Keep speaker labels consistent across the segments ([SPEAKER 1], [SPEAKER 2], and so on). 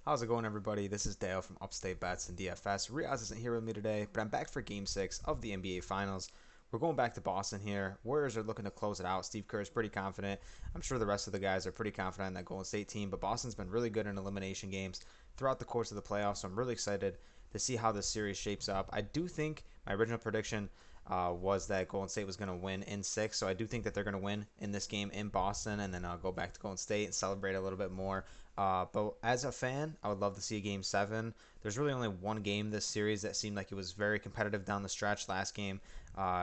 [SPEAKER 1] How's it going, everybody? This is Dale from Upstate Bets and DFS. Reoz isn't here with me today, but I'm back for Game 6 of the NBA Finals. We're going back to Boston here. Warriors are looking to close it out. Steve Kerr is pretty confident. I'm sure the rest of the guys are pretty confident in that Golden State team, but Boston's been really good in elimination games throughout the course of the playoffs, so I'm really excited to see how this series shapes up. I do think my original prediction was that Golden State was going to win in 6, so I do think that they're going to win in this game in Boston, and then I'll go back to Golden State and celebrate a little bit more. But as a fan, I would love to see a Game 7. There's really only one game this series that seemed like it was very competitive down the stretch. Last game,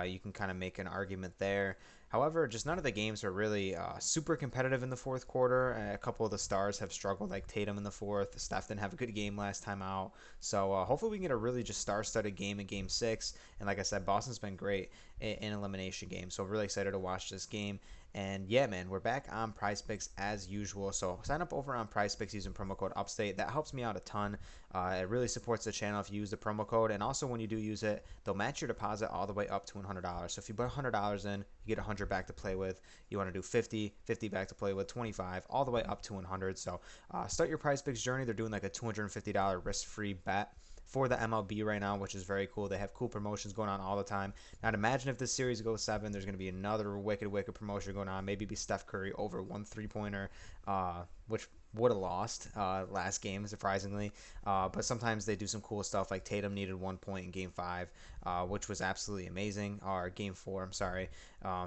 [SPEAKER 1] you can kind of make an argument there. However, just none of the games are really super competitive in the fourth quarter. A couple of the stars have struggled, like Tatum in the fourth. Steph didn't have a good game last time out. So hopefully we can get a really just star-studded game in Game 6. And like I said, Boston's been great in elimination games. So really excited to watch this game. And yeah, man, we're back on prizepicks as usual. So sign up over on prizepicks using promo code UPSTATE. That helps me out a ton. It really supports the channel if you use the promo code. And also when you do use it, they'll match your deposit all the way up to $100. So if you put $100 in, you get 100 back to play with. You want to do 50, 50 back to play with, 25, all the way up to 100. So start your prizepicks journey. They're doing like a $250 risk-free bet for the MLB right now, which is very cool. They have cool promotions going on all the time. Now, imagine if this series goes 7, there's going to be another wicked promotion going on. Maybe be Steph Curry over one three-pointer, which would have lost last game, surprisingly. But sometimes they do some cool stuff, like Tatum needed 1 point in Game 5, which was absolutely amazing, or Game 4, I'm sorry.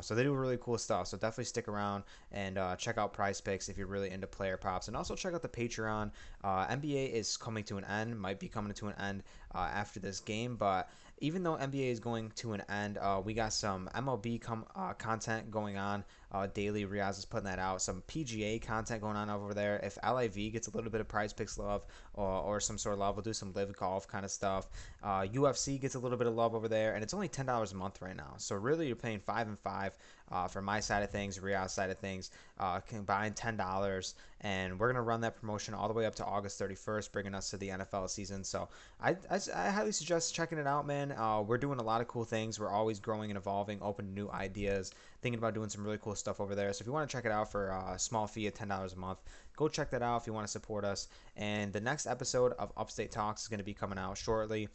[SPEAKER 1] So they do really cool stuff. So definitely stick around and check out Prize Picks if you're really into player props. And also check out the Patreon. NBA is coming to an end, might be coming to an end after this game, but even though NBA is going to an end, we got some MLB content going on daily. Reoz is putting that out. Some PGA content going on over there. If LIV gets a little bit of Prize Picks love or some sort of love, we'll do some live golf kind of stuff. UFC gets a little bit of love over there, and it's only $10 a month right now. So really, you're paying 5 and 5 for my side of things, Reoz's side of things, combined $10, and we're gonna run that promotion all the way up to August 31st, bringing us to the NFL season. So I highly suggest checking it out, man. We're doing a lot of cool things. We're always growing and evolving, open to new ideas, thinking about doing some really cool stuff over there. So if you want to check it out for a small fee of $10 a month, go check that out if you want to support us. And the next episode of Upstate Talks is going to be coming out shortly.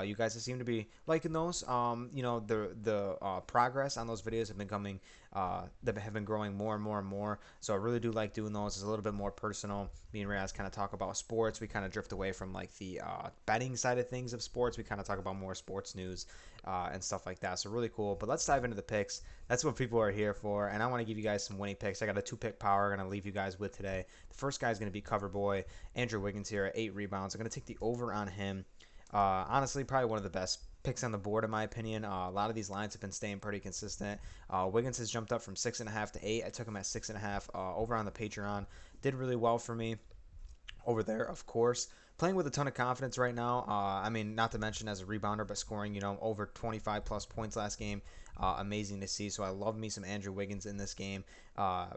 [SPEAKER 1] You guys seem to be liking those. The progress on those videos have been coming, that have been growing more and more and more. So I really do like doing those. It's a little bit more personal. Me and Reyes kind of talk about sports. We kind of drift away from like the betting side of things of sports. We kind of talk about more sports news and stuff like that. So really cool. But let's dive into the picks. That's what people are here for. And I want to give you guys some winning picks. I got a 2-pick power I'm going to leave you guys with today. The first guy is going to be cover boy Andrew Wiggins here at 8 rebounds. I'm going to take the over on him. Honestly, probably one of the best picks on the board in my opinion. A lot of these lines have been staying pretty consistent. Wiggins has jumped up from 6.5 to 8. I took him at 6.5 over on the Patreon. Did really well for me over there, of course. Playing with a ton of confidence right now. I mean, not to mention as a rebounder, but scoring, over 25 plus points last game. Amazing to see. So I love me some Andrew Wiggins in this game.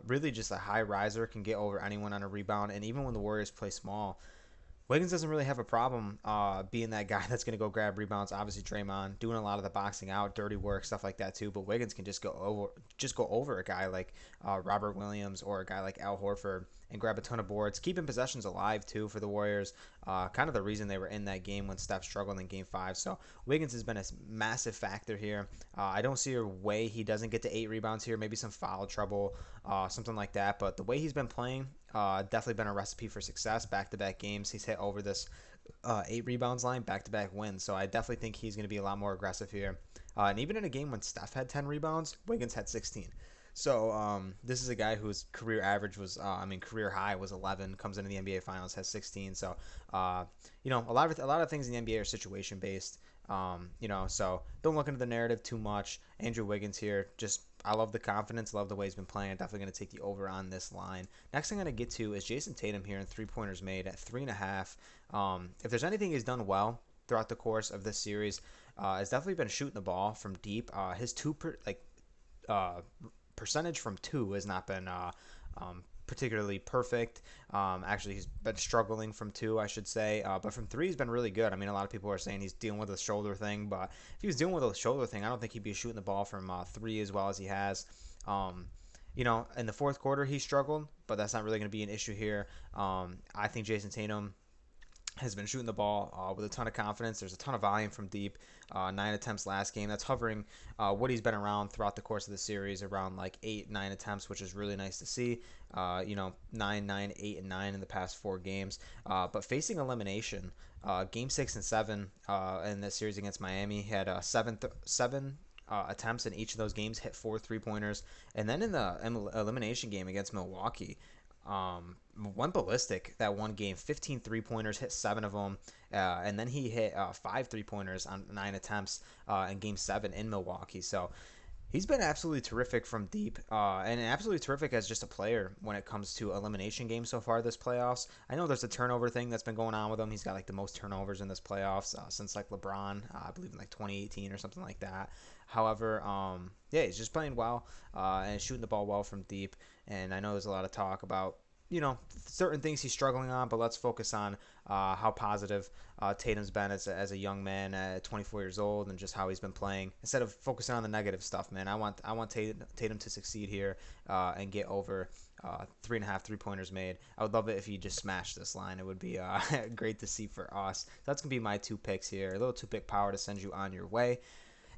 [SPEAKER 1] Really just a high riser, can get over anyone on a rebound. And even when the Warriors play small, Wiggins doesn't really have a problem being that guy that's going to go grab rebounds. Obviously, Draymond doing a lot of the boxing out, dirty work, stuff like that too. But Wiggins can just go over a guy like Robert Williams or a guy like Al Horford and grab a ton of boards, keeping possessions alive too for the Warriors. Kind of the reason they were in that game when Steph struggled in Game 5. So Wiggins has been a massive factor here. I don't see a way he doesn't get to 8 rebounds here. Maybe some foul trouble, something like that. But the way he's been playing, definitely been a recipe for success. Back-to-back games, he's hit over this 8 rebounds line, back-to-back wins. So I definitely think he's going to be a lot more aggressive here. And even in a game when Steph had 10 rebounds, Wiggins had 16. So this is a guy whose career average was, career high was 11. Comes into the NBA Finals, has 16. So a lot of things in the NBA are situation based. So don't look into the narrative too much. Andrew Wiggins here, just I love the confidence, love the way he's been playing. I'm definitely going to take the over on this line. Next thing I'm going to get to is Jason Tatum here in 3-pointers made at 3.5. If there's anything he's done well throughout the course of this series, has definitely been shooting the ball from deep. His percentage from 2 has not been particularly perfect. Actually, he's been struggling from 2, I should say. But from 3, he's been really good. I mean, a lot of people are saying he's dealing with a shoulder thing, but if he was dealing with a shoulder thing, I don't think he'd be shooting the ball from 3 as well as he has. In the fourth quarter, he struggled, but that's not really going to be an issue here. I think Jason Tatum has been shooting the ball with a ton of confidence. There's a ton of volume from deep. 9 attempts last game. That's hovering what he's been around throughout the course of the series, around like 8, 9 attempts, which is really nice to see. 9, 9, 8, and 9 in the past 4 games. But facing elimination, game 6 and 7 in the series against Miami, he had seven attempts in each of those games, hit 4 3-pointers, and then in the elimination game against Milwaukee, went ballistic that one game. 15 3-pointers, hit 7 of them, and then he hit 5 3-pointers on 9 attempts in Game 7 in Milwaukee. So he's been absolutely terrific from deep, and absolutely terrific as just a player when it comes to elimination games so far this playoffs. I know there's a turnover thing that's been going on with him. He's got like the most turnovers in this playoffs since like LeBron, I believe in like 2018 or something like that. However, yeah, he's just playing well and shooting the ball well from deep. And I know there's a lot of talk about certain things he's struggling on, but let's focus on how positive Tatum's been as a young man at 24 years old, and just how he's been playing instead of focusing on the negative stuff. Man, I want Tatum to succeed here and get over 3.5 3-pointers made. I would love it if he just smashed this line. It would be great to see for us. So that's gonna be my 2 picks here. A little 2-pick power to send you on your way.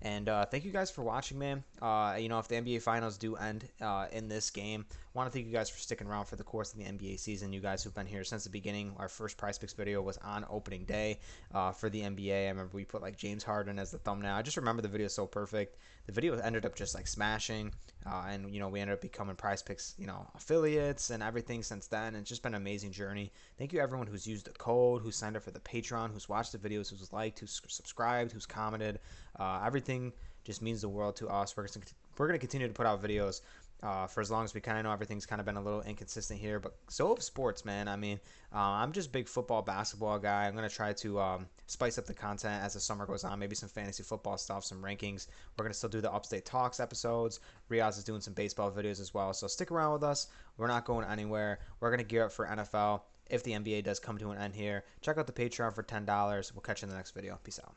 [SPEAKER 1] And thank you guys for watching, man. If the NBA Finals do end in this game, I want to thank you guys for sticking around for the course of the NBA season. You guys who've been here since the beginning. Our first Prize Picks video was on opening day for the NBA. I remember we put like James Harden as the thumbnail. I just remember the video so perfect. The video ended up just like smashing, and we ended up becoming Prize Picks affiliates and everything since then. It's just been an amazing journey. Thank you everyone who's used the code, who signed up for the Patreon, who's watched the videos, who's liked, who's subscribed, who's commented. Everything just means the world to us. We're going to continue to put out videos for as long as we can. I know everything's kind of been a little inconsistent here, but so have sports, man. I mean, I'm just a big football, basketball guy. I'm going to try to spice up the content as the summer goes on, maybe some fantasy football stuff, some rankings. We're going to still do the Upstate Talks episodes. Reoz is doing some baseball videos as well, so stick around with us. We're not going anywhere. We're going to gear up for NFL if the NBA does come to an end here. Check out the Patreon for $10. We'll catch you in the next video. Peace out.